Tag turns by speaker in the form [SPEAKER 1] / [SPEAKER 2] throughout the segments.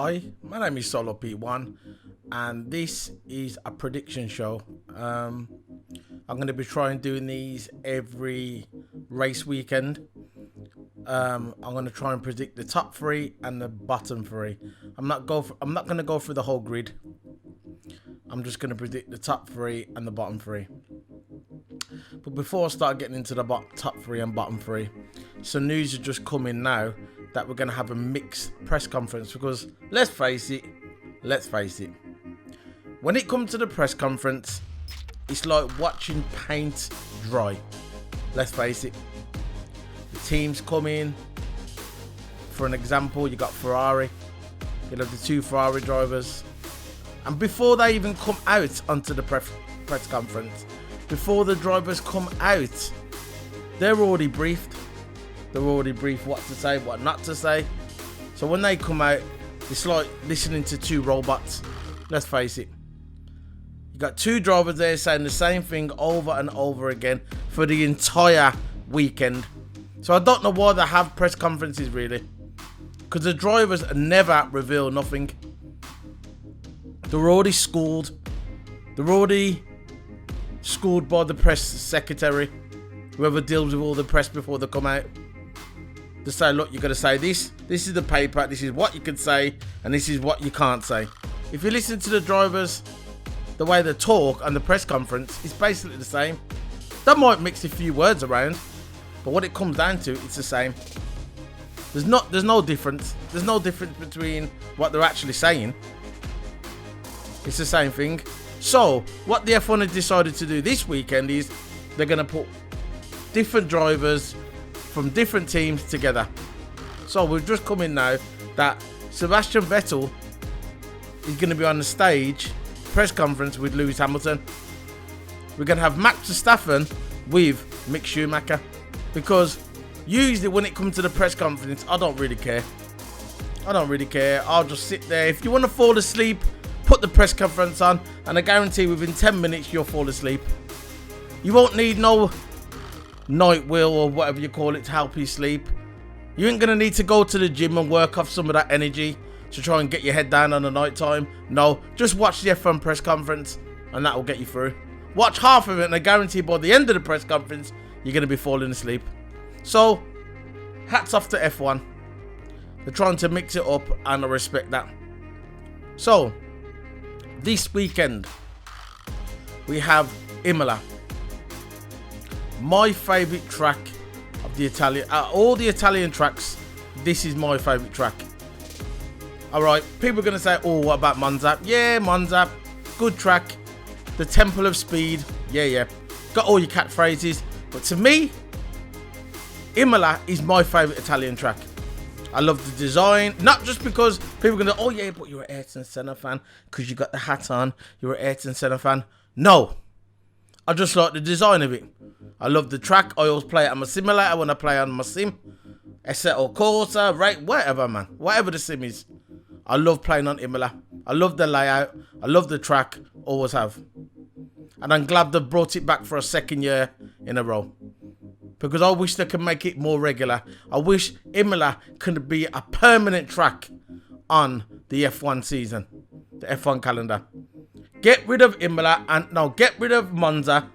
[SPEAKER 1] Hi, my name is Solo P1 and this is a prediction show. I'm going to be trying doing these every race weekend. I'm going to try and predict the top three and the bottom three. I'm not going to go through the whole grid. I'm just going to predict the top three and the bottom three. But before I start getting into the top three and bottom three, some news has just come in now that we're going to have a mixed press conference because let's face it, when it comes to the press conference, it's like watching paint dry. Let's face it. The teams come in. For an example, you got Ferrari. You have the two Ferrari drivers. And before they even come out onto the press conference, before the drivers come out, they're already briefed. They're already briefed what to say, what not to say. So when they come out, it's like listening to two robots. Let's face it. You got two drivers there saying the same thing over and over again for the entire weekend. So I don't know why they have press conferences really. Because the drivers never reveal nothing. They're already schooled. They're already schooled by the press secretary. Whoever deals with all the press before they come out. They say, look, you're going to say this. This is the paper. This is what you can say. And this is what you can't say. If you listen to the drivers, the way they talk and the press conference, it's basically the same. They might mix a few words around. But what it comes down to, it's the same. There's no difference. There's no difference between what they're actually saying. It's the same thing. So, what the F1 has decided to do this weekend is they're going to put different drivers from different teams together. So, we've just come in now that Sebastian Vettel is going to be on the stage press conference with Lewis Hamilton. We're going to have Max Verstappen with Mick Schumacher. Because usually when it comes to the press conference, I don't really care. I'll just sit there. If you want to fall asleep, put the press conference on, and I guarantee within 10 minutes you'll fall asleep. You won't need no night wheel or whatever you call it to help you sleep. You ain't going to need to go to the gym and work off some of that energy to try and get your head down on the night time. No, just watch the F1 press conference and that will get you through. Watch half of it and I guarantee by the end of the press conference, you're going to be falling asleep. So, hats off to F1. They're trying to mix it up and I respect that. So, this weekend, we have Imola. My favourite track of the Italian... all the Italian tracks, this is my favourite track. Alright, people are going to say, oh, what about Monza? Yeah, Monza, good track. The Temple of Speed, yeah. Got all your catchphrases. But to me, Imola is my favourite Italian track. I love the design, not just because people are going to, oh yeah, but you're an Ayrton Senna fan because you got the hat on, you're an Ayrton Senna fan. No, I just like the design of it. I love the track. I always play it on my simulator when I play on my sim. Assetto Corsa, right, whatever man, whatever the sim is. I love playing on Imola. I love the layout, I love the track, always have. And I'm glad they've brought it back for a second year in a row. Because I wish they could make it more regular. I wish Imola could be a permanent track on the F1 season. The F1 calendar. Get rid of Imola and get rid of Monza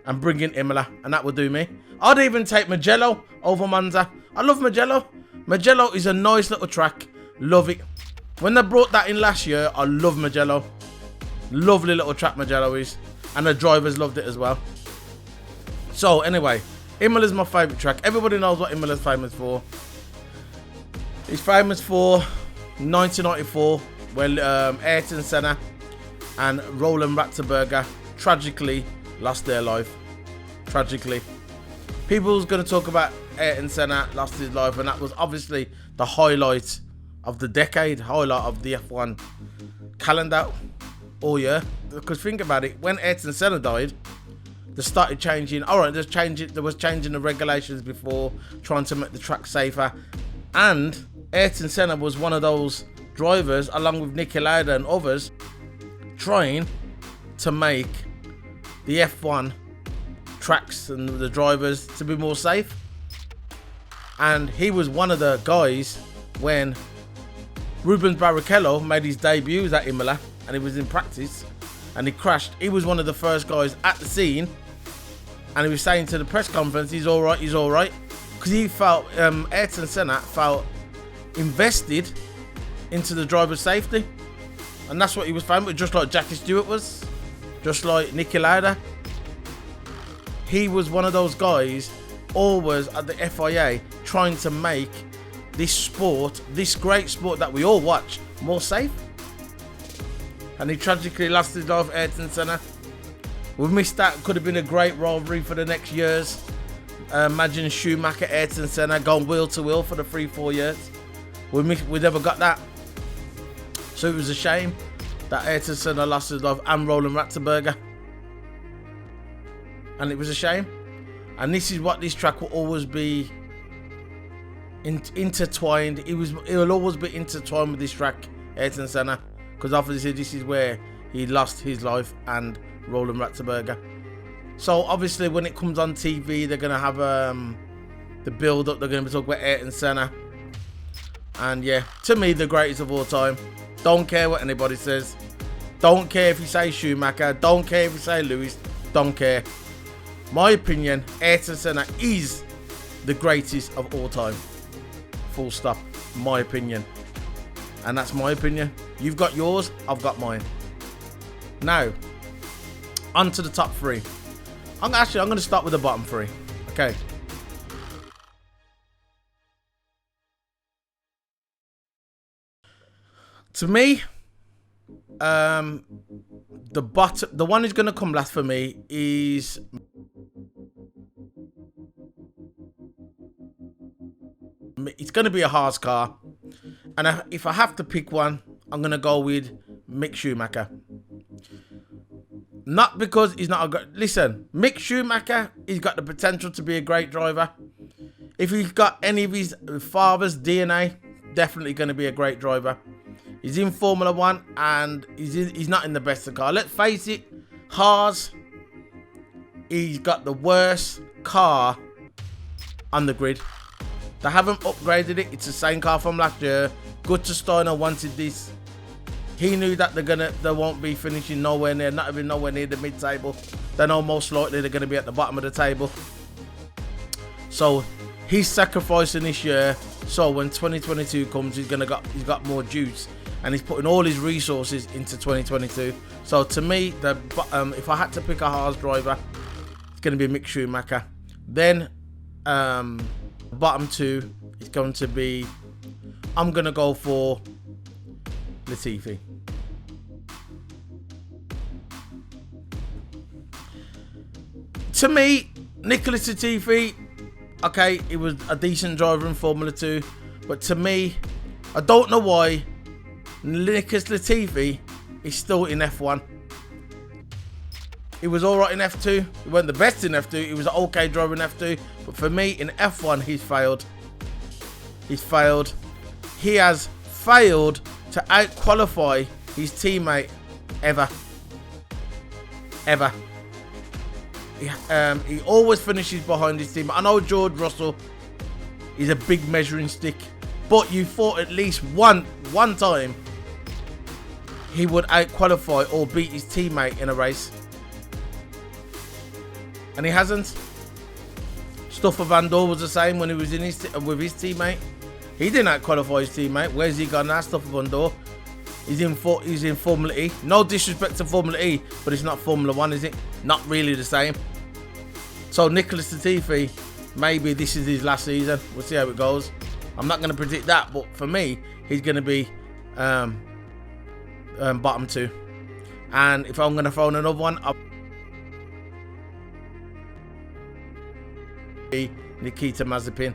[SPEAKER 1] and bring in Imola. And that would do me. I'd even take Mugello over Monza. I love Mugello. Mugello is a nice little track. Love it. When they brought that in last year, I love Mugello. Lovely little track Mugello is. And the drivers loved it as well. So anyway, Imola's my favourite track. Everybody knows what Imola's famous for. It's famous for 1994 when Ayrton Senna and Roland Ratzenberger tragically lost their life. Tragically. People's going to talk about Ayrton Senna lost his life, and that was obviously the highlight of the decade, highlight of the F1 calendar all year. Because think about it, when Ayrton Senna died, they started changing. Alright, there was changing the regulations before, trying to make the track safer. And Ayrton Senna was one of those drivers, along with Niki Lauda and others, trying to make the F1 tracks and the drivers to be more safe. And he was one of the guys when Rubens Barrichello made his debut at Imola, and he was in practice, and he crashed. He was one of the first guys at the scene, and he was saying to the press conference, he's all right, because he felt, Ayrton Senna felt invested into the driver's safety, and that's what he was famous with, just like Jackie Stewart was, just like Niki Lauda. He was one of those guys always at the FIA trying to make this sport, this great sport that we all watch, more safe. And he tragically lost his life, Ayrton Senna. We missed that. Could have been a great rivalry for the next years. Imagine Schumacher, Ayrton Senna going wheel to wheel for the 3-4 years. We never got that. So it was a shame that Ayrton Senna lost his life, and Roland Ratzenberger. And it was a shame. And this is what this track will always be intertwined. It will always be intertwined with this track, Ayrton Senna, because obviously this is where he lost his life and Roland Ratzenberger. So obviously when it comes on TV, they're gonna have the build up. They're gonna be talking about Ayrton Senna, and yeah, to me the greatest of all time. Don't care what anybody says. Don't care if you say Schumacher. Don't care if you say Lewis. Don't care. My opinion, Ayrton Senna is the greatest of all time. Full stop. My opinion. And that's my opinion. You've got yours, I've got mine. Now, on to the top three. I'm going to start with the bottom three. Okay. To me, the one who's going to come last for me is it's going to be a Haas car, and if I have to pick one, I'm going to go with Mick Schumacher. Not because he's not a great... Listen, Mick Schumacher, he's got the potential to be a great driver. If he's got any of his father's DNA, definitely going to be a great driver. He's in Formula 1 and he's not in the best of car. Let's face it, Haas, he's got the worst car on the grid. They haven't upgraded it. It's the same car from last year. Gunther Steiner wanted this. He knew that they won't be finishing nowhere near, not even nowhere near the mid-table. They know most likely they're going to be at the bottom of the table. So he's sacrificing this year. So when 2022 comes, he's got more juice, and he's putting all his resources into 2022. So to me, if I had to pick a Haas driver, it's going to be Mick Schumacher. Then bottom two is going to be, I'm going to go for Latifi. To me, Nicholas Latifi, okay, he was a decent driver in Formula 2, but to me, I don't know why Nicholas Latifi is still in F1. He was alright in F2. He wasn't the best in F2. He was an okay driver in F2. But for me, in F1, he's failed. He's failed. He has failed to out-qualify his teammate ever. Ever. He always finishes behind his team. I know George Russell is a big measuring stick, but you thought at least one time he would out-qualify or beat his teammate in a race. And he hasn't. Stoffel Vandoorne was the same when he was in with his teammate. He didn't out-qualify his teammate. Where's he gone now, Stoffel Vandoorne? He's in Formula E. No disrespect to Formula E, but it's not Formula 1, is it? Not really the same. So Nicholas Latifi, maybe this is his last season. We'll see how it goes. I'm not going to predict that, but for me, he's going to be bottom two. And if I'm going to throw in another one, I'll be Nikita Mazepin.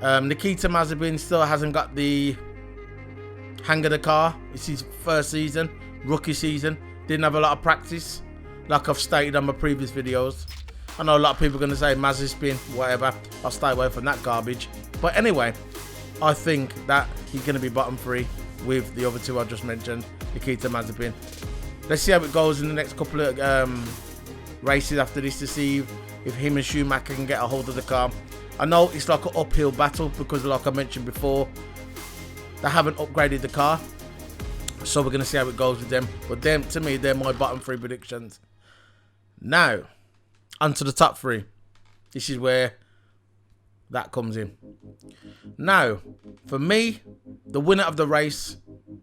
[SPEAKER 1] Nikita Mazepin still hasn't got the hang of the car. It's his first season, rookie season. Didn't have a lot of practice, like I've stated on my previous videos. I know a lot of people are going to say Mazepin, whatever. I'll stay away from that garbage. But anyway, I think that he's going to be bottom three with the other two I just mentioned, Nikita Mazepin. Let's see how it goes in the next couple of races after this to see if him and Schumacher can get a hold of the car. I know it's like an uphill battle because, like I mentioned before, They haven't upgraded the car. So we're going to see how it goes with them. But them, to me, they're my bottom 3 predictions. Now, onto the top 3. This is where that comes in. Now, for me, the winner of the race,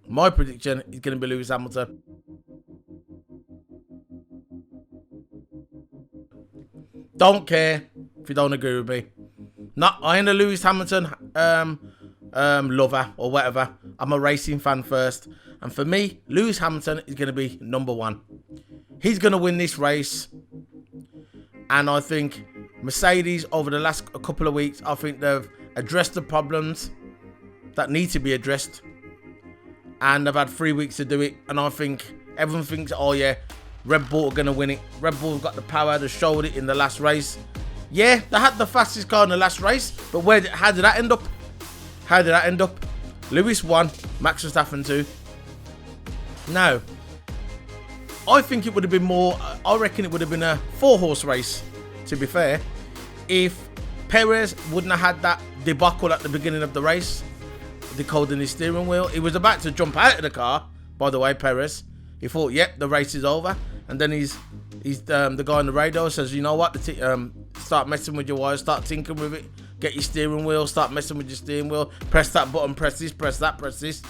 [SPEAKER 1] my prediction is going to be Lewis Hamilton. Don't care if you don't agree with me. I ain't a Lewis Hamilton lover or whatever. I'm a racing fan first. And for me, Lewis Hamilton is going to be number 1. He's going to win this race. And I think Mercedes, over the last couple of weeks, I think they've addressed the problems that need to be addressed. And they've had 3 weeks to do it. And I think everyone thinks, oh yeah, Red Bull are going to win it. Red Bull have got the power. They showed it in the last race. Yeah, they had the fastest car in the last race. But how did that end up? How did that end up? Lewis 1, Max Verstappen 2. Now, I think it would have been more, I reckon it would have been a 4-horse race, to be fair, if Perez wouldn't have had that debacle at the beginning of the race, decoding his steering wheel. He was about to jump out of the car, by the way, Perez. He thought, yep, the race is over. And then the guy on the radio says, you know what, start messing with your wires, start tinkering with it, get your steering wheel, start messing with your steering wheel, press that button, press this, press that, press this.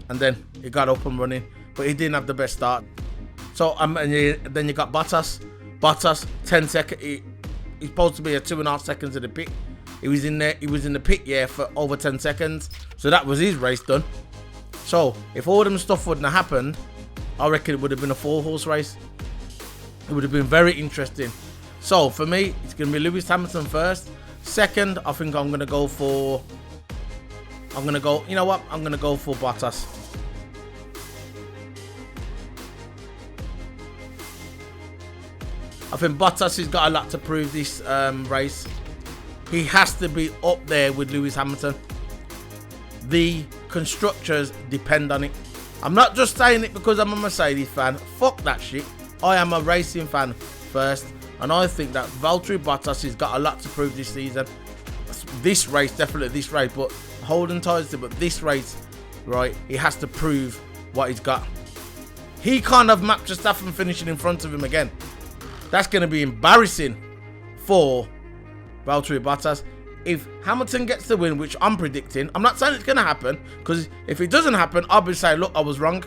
[SPEAKER 1] And then he got up and running, but he didn't have the best start. So and then you got Bottas. Bottas, 10 seconds. He's supposed to be at 2.5 seconds of the pit. He was in there. He was in the pit, yeah, for over 10 seconds. So that was his race done. So if all them stuff wouldn't have happened, I reckon it would have been a 4-horse race. It would have been very interesting. So for me, it's going to be Lewis Hamilton first. Second, I think I'm going to go for. You know what? I'm going to go for Bottas. I think Bottas has got a lot to prove this race. He has to be up there with Lewis Hamilton. The constructors depend on it. I'm not just saying it because I'm a Mercedes fan. Fuck that shit. I am a racing fan first. And I think that Valtteri Bottas has got a lot to prove this season. This race, definitely this race. But holding tight to, but this race, right, he has to prove what he's got. He can't have Max Verstappen finishing in front of him again. That's going to be embarrassing for Valtteri Bottas. If Hamilton gets the win, which I'm predicting, I'm not saying it's going to happen, because if it doesn't happen, I'll be saying, look, I was wrong.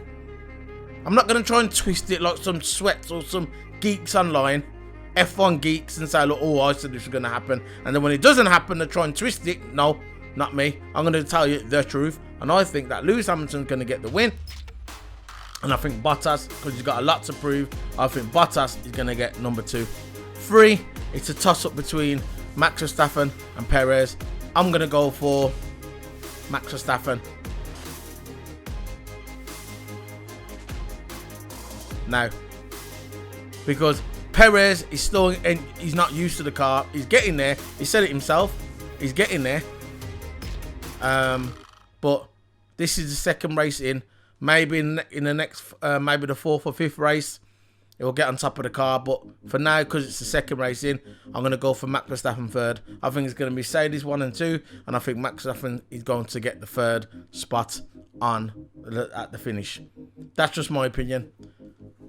[SPEAKER 1] I'm not going to try and twist it like some sweats or some geeks online, F1 geeks, and say, look, oh, I said this was going to happen. And then when it doesn't happen, they try and twist it. No, not me. I'm going to tell you the truth. And I think that Lewis Hamilton's going to get the win. And I think Bottas, because he's got a lot to prove, I think Bottas is going to get number 2. 3, it's a toss-up between Max Verstappen and Perez. I'm going to go for Max Verstappen. Now, because Perez is still, and he's not used to the car. He's getting there. He said it himself. He's getting there. But this is the second race in. Maybe in the next, maybe the 4th or 5th race, it will get on top of the car. But for now, because it's the second race in, I'm going to go for Max Verstappen 3rd. I think it's going to be Mercedes 1 and 2. And I think Max Verstappen is going to get the 3rd spot at the finish. That's just my opinion.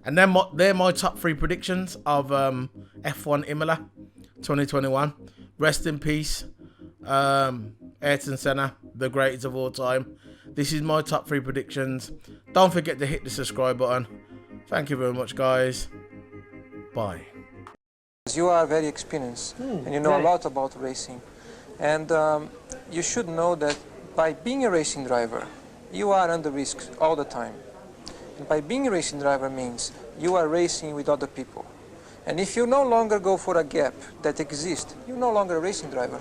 [SPEAKER 1] And then they're my top 3 predictions of F1 Imola 2021. Rest in peace, Ayrton Senna, the greatest of all time. This is my top 3 predictions. Don't forget to hit the subscribe button. Thank you very much, guys. Bye.
[SPEAKER 2] You are very experienced and you know a lot about racing. And you should know that by being a racing driver, you are under risk all the time. And by being a racing driver means you are racing with other people. And if you no longer go for a gap that exists, you're no longer a racing driver.